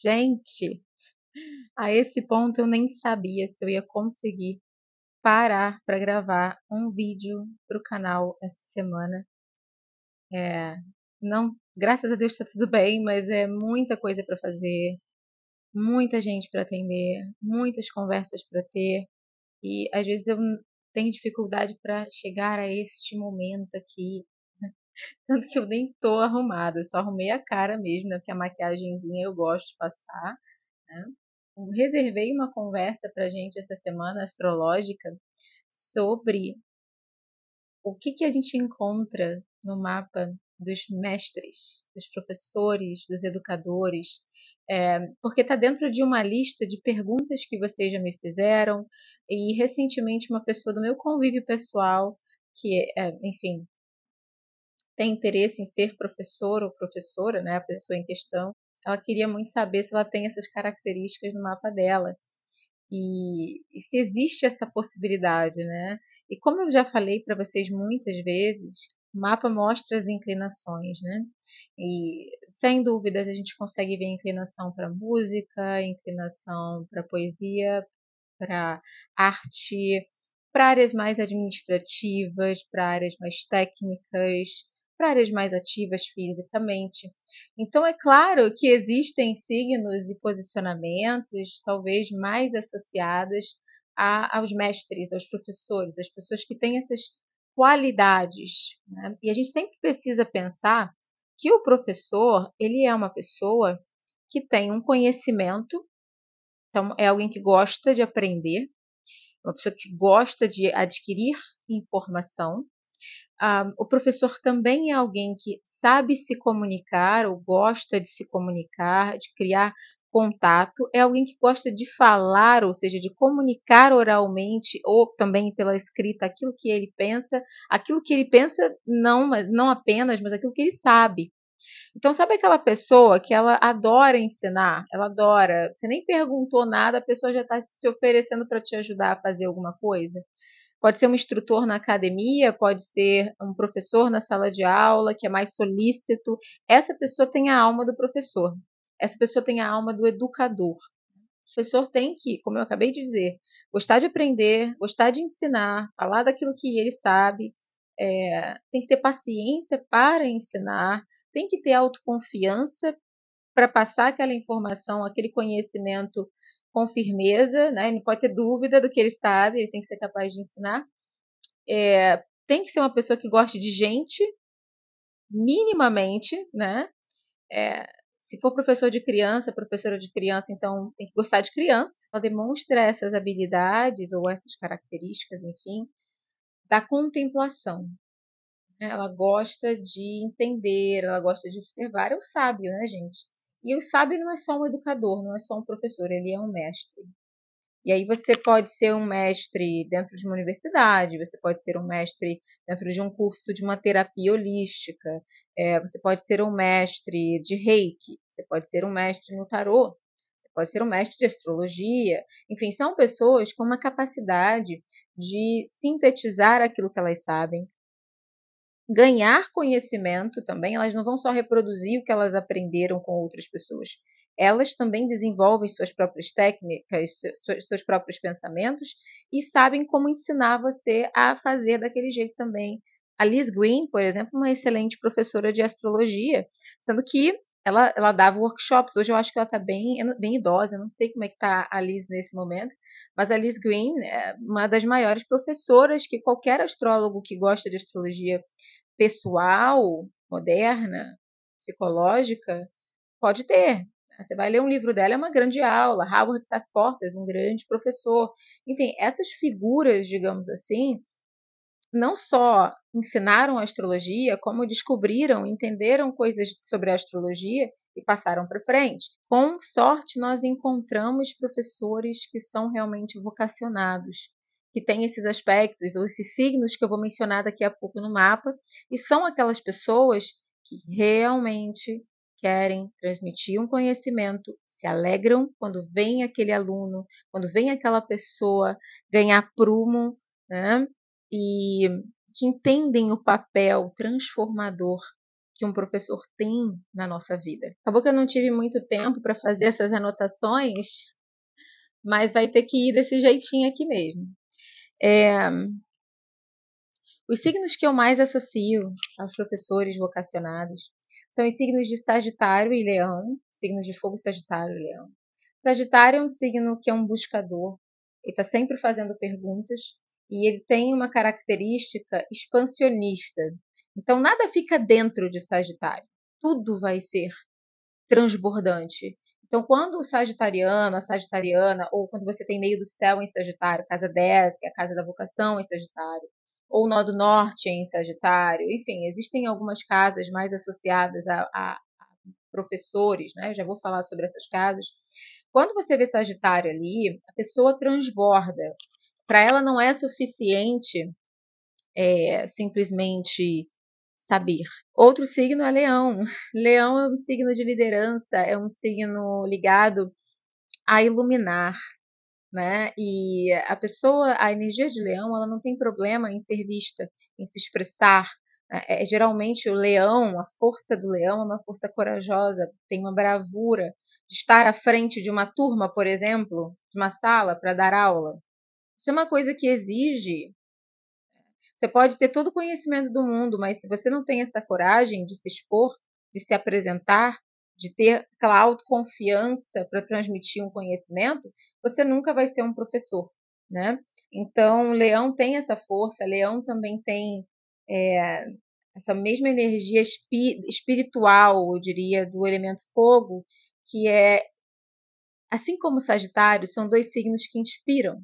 Gente, a esse ponto eu nem sabia se eu ia conseguir parar para gravar um vídeo para o canal essa semana. Não, graças a Deus está tudo bem, mas é muita coisa para fazer, muita gente para atender, muitas conversas para ter, e às vezes eu tenho dificuldade para chegar a este momento aqui, tanto que eu nem tô arrumada, eu só arrumei a cara mesmo, né, porque a maquiagenzinha eu gosto de passar, né. Eu reservei uma conversa pra gente essa semana astrológica sobre o que a gente encontra no mapa dos mestres, dos professores, dos educadores, porque está dentro de uma lista de perguntas que vocês já me fizeram, e recentemente uma pessoa do meu convívio pessoal, que, enfim, tem interesse em ser professor ou professora, né, a pessoa em questão, ela queria muito saber se ela tem essas características no mapa dela. E se existe essa possibilidade, né? E como eu já falei para vocês muitas vezes, o mapa mostra as inclinações, né? E sem dúvidas a gente consegue ver inclinação para música, inclinação para poesia, para arte, para áreas mais administrativas, para áreas mais técnicas, para áreas mais ativas fisicamente. Então, é claro que existem signos e posicionamentos talvez mais associados aos mestres, aos professores, às pessoas que têm essas qualidades, né? E a gente sempre precisa pensar que o professor, ele é uma pessoa que tem um conhecimento, então é alguém que gosta de aprender, uma pessoa que gosta de adquirir informação. O professor também é alguém que sabe se comunicar ou gosta de se comunicar, de criar contato, é alguém que gosta de falar, ou seja, de comunicar oralmente ou também pela escrita aquilo que ele pensa não apenas, mas aquilo que ele sabe. Então, sabe aquela pessoa que ela adora ensinar? Ela adora. Você nem perguntou nada, a pessoa já está se oferecendo para te ajudar a fazer alguma coisa. Pode ser um instrutor na academia, pode ser um professor na sala de aula, que é mais solícito. Essa pessoa tem a alma do professor. Essa pessoa tem a alma do educador. O professor tem que, como eu acabei de dizer, gostar de aprender, gostar de ensinar, falar daquilo que ele sabe, tem que ter paciência para ensinar, tem que ter autoconfiança para passar aquela informação, aquele conhecimento com firmeza, né? Ele não pode ter dúvida do que ele sabe, ele tem que ser capaz de ensinar. Tem que ser uma pessoa que goste de gente, minimamente, né? É, se for professor de criança, professora de criança, então tem que gostar de criança. Ela demonstra essas habilidades ou essas características, enfim, da contemplação. Né? Ela gosta de entender, ela gosta de observar. É o sábio, né, gente? E o sábio não é só um educador, não é só um professor, ele é um mestre. E aí você pode ser um mestre dentro de uma universidade, você pode ser um mestre dentro de um curso de uma terapia holística, você pode ser um mestre de reiki, você pode ser um mestre no tarô, você pode ser um mestre de astrologia. Enfim, são pessoas com uma capacidade de sintetizar aquilo que elas sabem, ganhar conhecimento também, elas não vão só reproduzir o que elas aprenderam com outras pessoas. Elas também desenvolvem suas próprias técnicas, seus próprios pensamentos e sabem como ensinar você a fazer daquele jeito também. A Liz Green, por exemplo, uma excelente professora de astrologia, sendo que ela dava workshops. Hoje eu acho que ela está bem idosa, eu não sei como é que está a Liz nesse momento, mas a Liz Green é uma das maiores professoras que qualquer astrólogo que gosta de astrologia pessoal, moderna, psicológica, pode ter. Você vai ler um livro dela, é uma grande aula. Howard Sass-Portas, um grande professor. Enfim, essas figuras, digamos assim, não só ensinaram a astrologia, como descobriram, entenderam coisas sobre a astrologia e passaram para frente. Com sorte, nós encontramos professores que são realmente vocacionados, que têm esses aspectos ou esses signos que eu vou mencionar daqui a pouco no mapa, e são aquelas pessoas que realmente querem transmitir um conhecimento, se alegram quando vem aquele aluno, quando vem aquela pessoa ganhar prumo, né? E que entendem o papel transformador que um professor tem na nossa vida. Acabou que eu não tive muito tempo para fazer essas anotações, mas vai ter que ir desse jeitinho aqui mesmo. Os signos que eu mais associo aos professores vocacionados são os signos de Sagitário e Leão, signos de fogo Sagitário e Leão. Sagitário é um signo que é um buscador, ele está sempre fazendo perguntas e ele tem uma característica expansionista. Então nada fica dentro de Sagitário, tudo vai ser transbordante. Então, quando o sagitariano, a sagitariana, ou quando você tem meio do céu em Sagitário, casa 10, que é a casa da vocação em Sagitário, ou nó do norte em Sagitário, enfim, existem algumas casas mais associadas a professores, né? Eu já vou falar sobre essas casas. Quando você vê Sagitário ali, a pessoa transborda. Para ela não é suficiente simplesmente saber. Outro signo é Leão. Leão é um signo de liderança, é um signo ligado a iluminar, né? E a pessoa, a energia de Leão, ela não tem problema em ser vista, em se expressar. Geralmente o Leão, a força do Leão é uma força corajosa, tem uma bravura de estar à frente de uma turma, por exemplo, de uma sala para dar aula. Isso é uma coisa que exige. Você pode ter todo o conhecimento do mundo, mas se você não tem essa coragem de se expor, de se apresentar, de ter aquela autoconfiança para transmitir um conhecimento, você nunca vai ser um professor, né? Então, Leão tem essa força, Leão também tem essa mesma energia espiritual, eu diria, do elemento fogo, que é, assim como Sagitário, são dois signos que inspiram.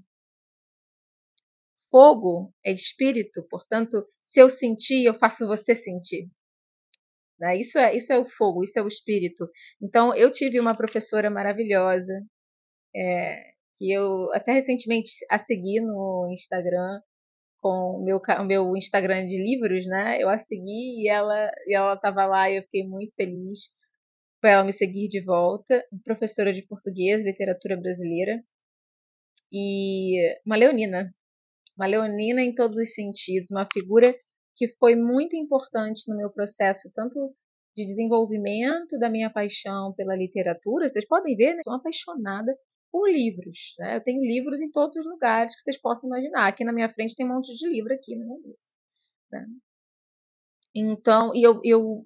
Fogo é espírito, portanto, se eu sentir, eu faço você sentir. Né? Isso é o fogo, isso é o espírito. Então, eu tive uma professora maravilhosa, que eu até recentemente a segui no Instagram, com o meu Instagram de livros, né? Eu a segui e ela estava lá e eu fiquei muito feliz por ela me seguir de volta. Professora de português, literatura brasileira e uma leonina em todos os sentidos, uma figura que foi muito importante no meu processo, tanto de desenvolvimento da minha paixão pela literatura. Vocês podem ver, né? Eu sou apaixonada por livros, né? Eu tenho livros em todos os lugares que vocês possam imaginar. Aqui na minha frente tem um monte de livro aqui na minha mesa, né? Então,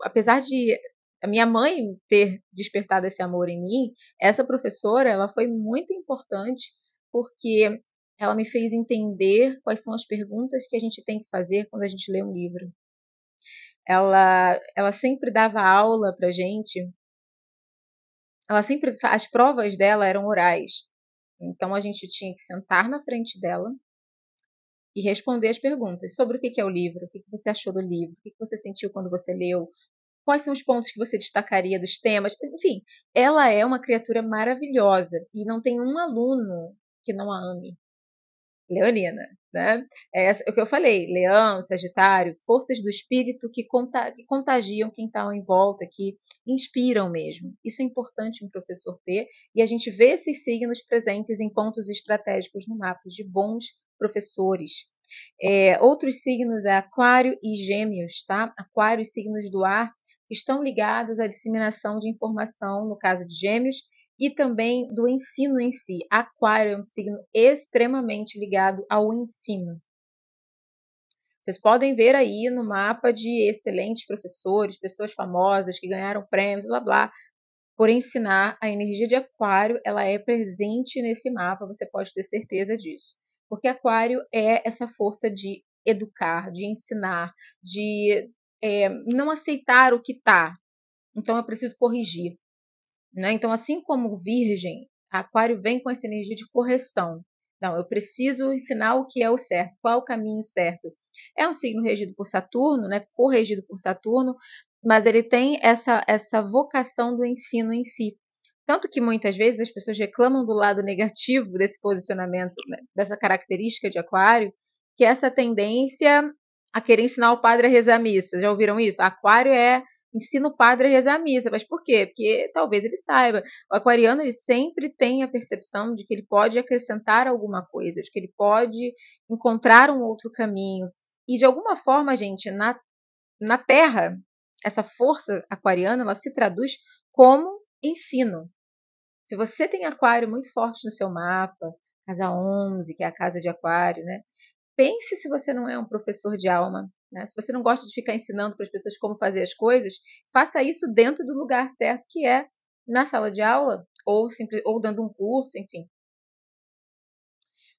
apesar de a minha mãe ter despertado esse amor em mim, essa professora, ela foi muito importante porque ela me fez entender quais são as perguntas que a gente tem que fazer quando a gente lê um livro. Ela sempre dava aula pra gente. As provas dela eram orais. Então a gente tinha que sentar na frente dela e responder as perguntas sobre o que é o livro, o que você achou do livro, o que você sentiu quando você leu, quais são os pontos que você destacaria dos temas. Enfim, ela é uma criatura maravilhosa e não tem um aluno que não a ame. Leonina, né? É o que eu falei, Leão, Sagitário, forças do espírito que contagiam quem está em volta, que inspiram mesmo. Isso é importante um professor ter, e a gente vê esses signos presentes em pontos estratégicos no mapa de bons professores. Outros signos é Aquário e Gêmeos, tá? Aquário, signos do ar, que estão ligados à disseminação de informação, no caso de Gêmeos, e também do ensino em si. Aquário é um signo extremamente ligado ao ensino. Vocês podem ver aí no mapa de excelentes professores, pessoas famosas que ganharam prêmios, blá blá, por ensinar. A energia de Aquário, ela é presente nesse mapa, você pode ter certeza disso. Porque Aquário é essa força de educar, de ensinar, de não aceitar o que está. Então eu preciso corrigir. Né? Então, assim como Virgem, Aquário vem com essa energia de correção. Não, eu preciso ensinar o que é o certo, qual é o caminho certo. É um signo regido por Saturno, né? Corregido por Saturno, mas ele tem essa vocação do ensino em si. Tanto que muitas vezes as pessoas reclamam do lado negativo desse posicionamento, né? Dessa característica de Aquário, que é essa tendência a querer ensinar o padre a rezar a missa. Já ouviram isso? Aquário ensina o padre a rezar a missa. Mas por quê? Porque talvez ele saiba. O aquariano ele sempre tem a percepção de que ele pode acrescentar alguma coisa, de que ele pode encontrar um outro caminho. E de alguma forma, gente, na Terra, essa força aquariana, ela se traduz como ensino. Se você tem aquário muito forte no seu mapa, casa 11, que é a casa de aquário, né? Pense se você não é um professor de alma, né? Se você não gosta de ficar ensinando para as pessoas como fazer as coisas, faça isso dentro do lugar certo, que é na sala de aula, ou dando um curso, enfim.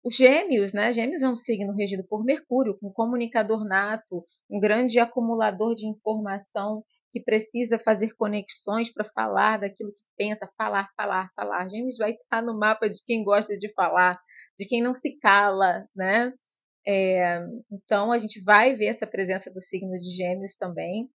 Os gêmeos, né? Gêmeos é um signo regido por Mercúrio, um comunicador nato, um grande acumulador de informação que precisa fazer conexões para falar daquilo que pensa, falar, falar, falar. Gêmeos vai estar no mapa de quem gosta de falar, de quem não se cala, né? Então a gente vai ver essa presença do signo de Gêmeos também.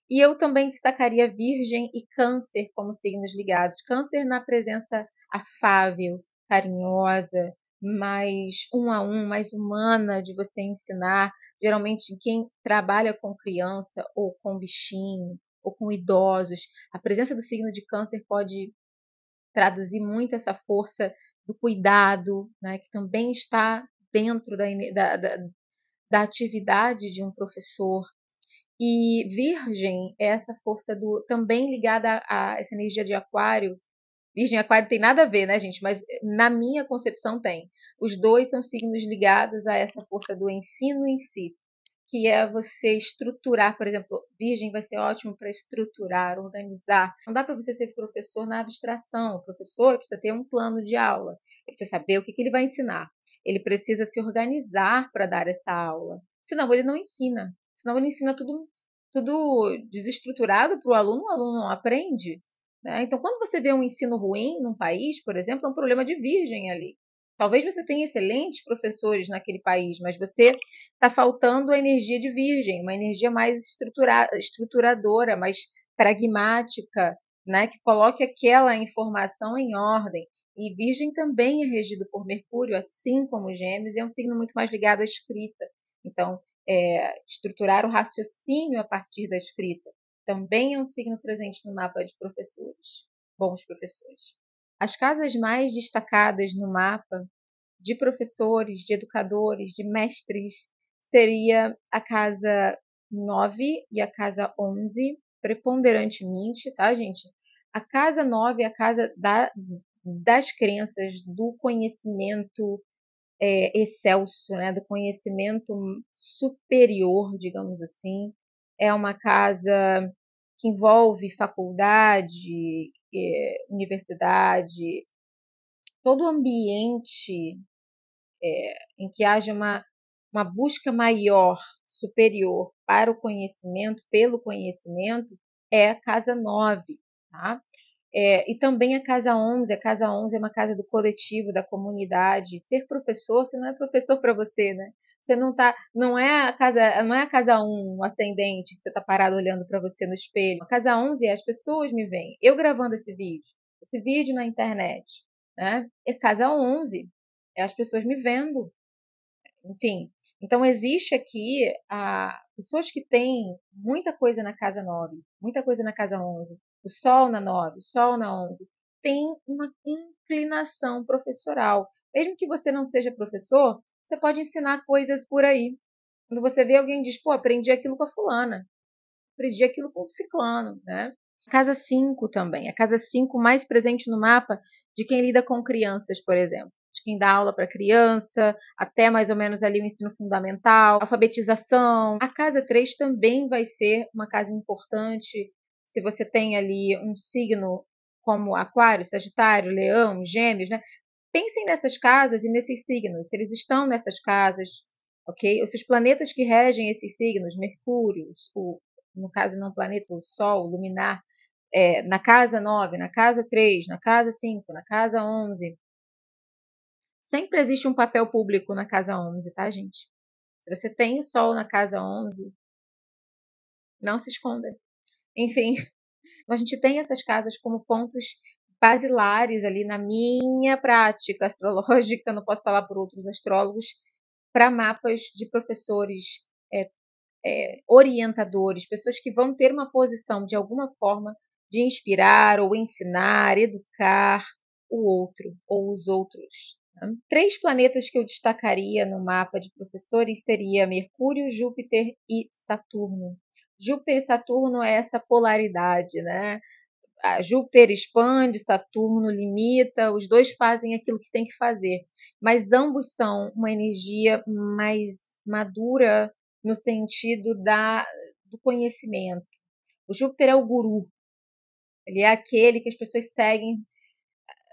E eu também destacaria Virgem e Câncer como signos ligados. Câncer na presença afável, carinhosa, mais um a um, mais humana de você ensinar. Geralmente quem trabalha com criança ou com bichinho ou com idosos, a presença do signo de Câncer pode traduzir muito essa força do cuidado, né, que também está dentro da atividade de um professor. E Virgem é essa força também ligada a essa energia de Aquário. Virgem e Aquário tem nada a ver, né, gente? Mas na minha concepção tem. Os dois são signos ligados a essa força do ensino em si, que é você estruturar, por exemplo, Virgem vai ser ótimo para estruturar, organizar. Não dá para você ser professor na abstração. O professor precisa ter um plano de aula, ele precisa saber o que ele vai ensinar. Ele precisa se organizar para dar essa aula. Senão ele não ensina. Senão ele ensina tudo desestruturado para o aluno não aprende. Né? Então, quando você vê um ensino ruim num país, por exemplo, é um problema de Virgem ali. Talvez você tenha excelentes professores naquele país, mas você está faltando a energia de Virgem, uma energia mais estruturadora, mais pragmática, né, que coloque aquela informação em ordem. E Virgem também é regido por Mercúrio, assim como Gêmeos, e é um signo muito mais ligado à escrita. Então, estruturar o raciocínio a partir da escrita também é um signo presente no mapa de professores, bons professores. As casas mais destacadas no mapa de professores, de educadores, de mestres, seria a casa 9 e a casa 11, preponderantemente, tá, gente? A casa 9 é a casa das crenças, do conhecimento excelso, né, do conhecimento superior, digamos assim. É uma casa que envolve faculdade, universidade, todo o ambiente em que haja uma busca maior, superior para o conhecimento, pelo conhecimento, é a casa 9, tá? E também a casa 11 é uma casa do coletivo, da comunidade. Ser professor, você não é professor para você, né? Você não é a casa 1, o ascendente, que você está parado olhando para você no espelho. A casa 11 é as pessoas me veem. Eu gravando esse vídeo na internet, né? É casa 11, é as pessoas me vendo. Enfim, então existe aqui pessoas que têm muita coisa na casa 9, muita coisa na casa 11, o Sol na 9, o Sol na 11, tem uma inclinação professoral. Mesmo que você não seja professor, você pode ensinar coisas por aí. Quando você vê alguém diz, pô, aprendi aquilo com a fulana, aprendi aquilo com o ciclano, né? Casa 5 também, a casa 5 mais presente no mapa de quem lida com crianças, por exemplo. De quem dá aula para criança, até mais ou menos ali o ensino fundamental, alfabetização. A casa 3 também vai ser uma casa importante se você tem ali um signo como Aquário, Sagitário, Leão, Gêmeos, né? Pensem nessas casas e nesses signos, se eles estão nessas casas, ok? Os seus planetas que regem esses signos, Mercúrio, no caso não planeta, o Sol, o luminar, na casa 9, na casa 3, na casa 5, na casa 11. Sempre existe um papel público na casa 11, tá, gente? Se você tem o Sol na casa 11, não se esconda. Enfim, a gente tem essas casas como pontos basilares ali na minha prática astrológica, não posso falar por outros astrólogos, para mapas de professores orientadores, pessoas que vão ter uma posição de alguma forma de inspirar ou ensinar, educar o outro ou os outros. Né? 3 planetas que eu destacaria no mapa de professores seria Mercúrio, Júpiter e Saturno. Júpiter e Saturno é essa polaridade, né? Júpiter expande, Saturno limita, os dois fazem aquilo que tem que fazer, mas ambos são uma energia mais madura no sentido do conhecimento. O Júpiter é o guru, ele é aquele que as pessoas seguem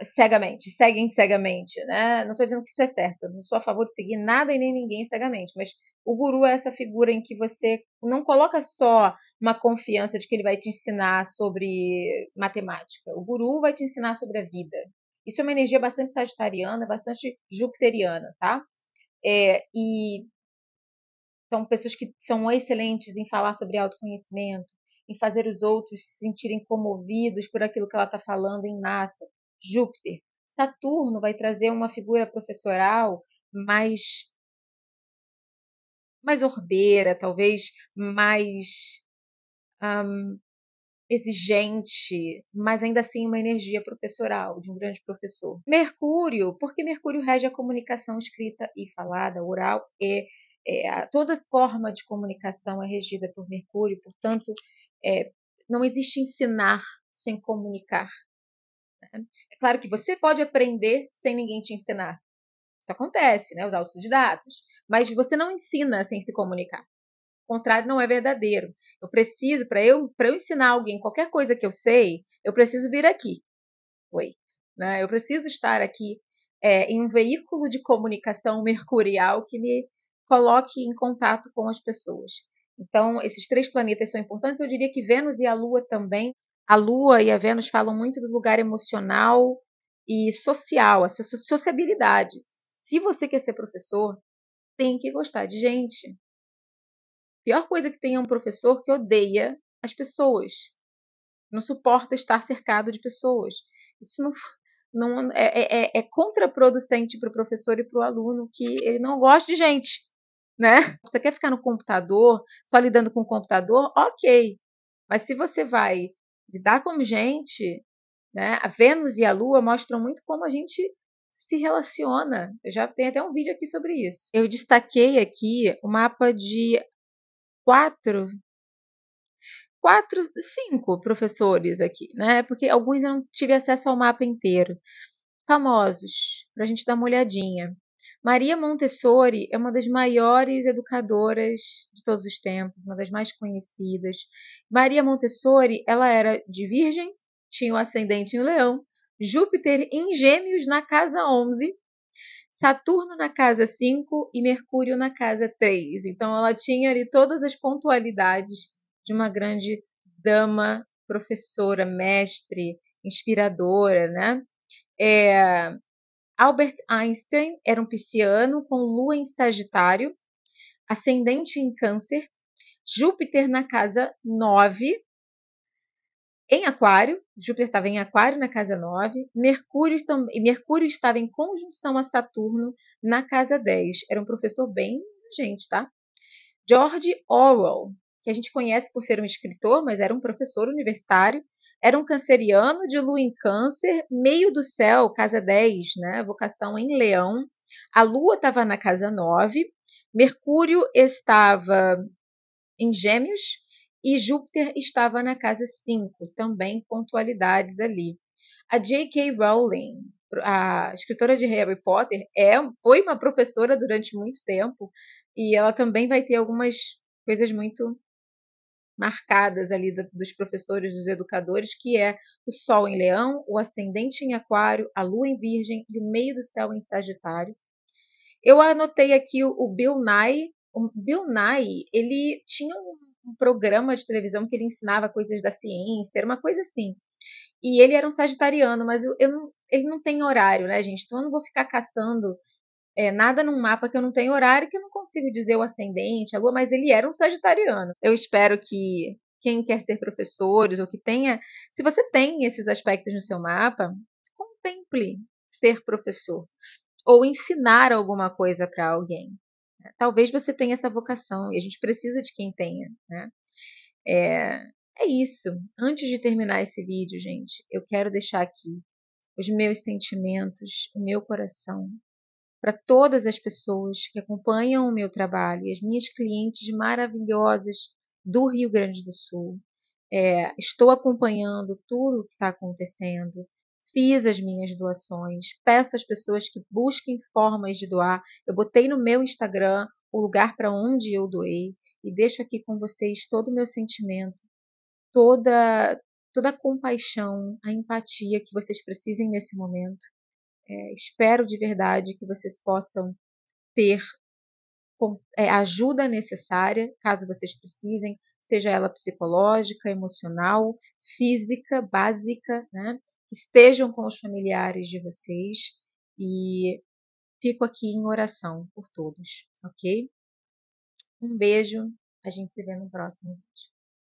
cegamente, né? Não estou dizendo que isso é certo, não sou a favor de seguir nada e nem ninguém cegamente, mas o guru é essa figura em que você não coloca só uma confiança de que ele vai te ensinar sobre matemática. O guru vai te ensinar sobre a vida. Isso é uma energia bastante sagitariana, bastante jupiteriana, tá? E são pessoas que são excelentes em falar sobre autoconhecimento, em fazer os outros se sentirem comovidos por aquilo que ela está falando em massa. Júpiter. Saturno vai trazer uma figura professoral mais ordeira, talvez mais exigente, mas ainda assim uma energia professoral, de um grande professor. Mercúrio, porque Mercúrio rege a comunicação escrita e falada, oral, toda forma de comunicação é regida por Mercúrio, portanto, não existe ensinar sem comunicar. Né? É claro que você pode aprender sem ninguém te ensinar. Isso acontece, né? Os autodidatos. Mas você não ensina sem se comunicar. O contrário não é verdadeiro. Eu preciso, para eu ensinar alguém qualquer coisa que eu sei, eu preciso vir aqui. Oi. Né? Eu preciso estar aqui em um veículo de comunicação mercurial que me coloque em contato com as pessoas. Então, esses 3 planetas são importantes. Eu diria que Vênus e a Lua também. A Lua e a Vênus falam muito do lugar emocional e social, as suas sociabilidades. Se você quer ser professor, tem que gostar de gente. A pior coisa que tem é um professor que odeia as pessoas. Não suporta estar cercado de pessoas. Isso não é contraproducente para o professor e para o aluno que ele não gosta de gente, né? Você quer ficar no computador, só lidando com o computador? Ok. Mas se você vai lidar com gente, né? A Vênus e a Lua mostram muito como a gente se relaciona. Eu já tenho até um vídeo aqui sobre isso. Eu destaquei aqui o mapa de quatro 5 professores aqui, né? Porque alguns eu não tive acesso ao mapa inteiro. Famosos, para a gente dar uma olhadinha. Maria Montessori é uma das maiores educadoras de todos os tempos, uma das mais conhecidas. Maria Montessori, ela era de Virgem, tinha o ascendente em Leão, Júpiter em Gêmeos na casa 11, Saturno na casa 5 e Mercúrio na casa 3. Então, ela tinha ali todas as pontualidades de uma grande dama, professora, mestre, inspiradora, né? Albert Einstein era um pisciano com Lua em Sagitário, ascendente em Câncer, Júpiter na casa 9, em Aquário, Júpiter estava em Aquário na casa 9, Mercúrio estava em conjunção a Saturno na casa 10. Era um professor bem exigente, tá? George Orwell, que a gente conhece por ser um escritor, mas era um professor universitário, era um canceriano de Lua em Câncer, meio do céu, casa 10, né? Vocação em Leão. A Lua estava na casa 9, Mercúrio estava em Gêmeos e Júpiter estava na casa 5, também pontualidades ali. A J.K. Rowling, a escritora de Harry Potter, foi uma professora durante muito tempo e ela também vai ter algumas coisas muito marcadas ali dos professores, dos educadores, que é o Sol em Leão, o Ascendente em Aquário, a Lua em Virgem e o meio do céu em Sagitário. Eu anotei aqui o Bill Nye. O Bill Nye, ele tinha um programa de televisão que ele ensinava coisas da ciência, era uma coisa assim. E ele era um sagitariano, mas ele não tem horário, né, gente? Então eu não vou ficar caçando nada num mapa que eu não tenho horário, que eu não consigo dizer o ascendente, a lua, mas ele era um sagitariano. Eu espero que quem quer ser professores ou que tenha, se você tem esses aspectos no seu mapa, contemple ser professor ou ensinar alguma coisa para alguém. Talvez você tenha essa vocação e a gente precisa de quem tenha, né? É isso. Antes de terminar esse vídeo, gente, eu quero deixar aqui os meus sentimentos, o meu coração, para todas as pessoas que acompanham o meu trabalho e as minhas clientes maravilhosas, do Rio Grande do Sul. Estou acompanhando tudo o que está acontecendo, fiz as minhas doações, peço às pessoas que busquem formas de doar. Eu botei no meu Instagram o lugar para onde eu doei e deixo aqui com vocês todo o meu sentimento, toda, toda a compaixão, a empatia que vocês precisem nesse momento. Espero de verdade que vocês possam ter ajuda necessária, caso vocês precisem, seja ela psicológica, emocional, física, básica, né? Que estejam com os familiares de vocês e fico aqui em oração por todos, ok? Um beijo, a gente se vê no próximo vídeo.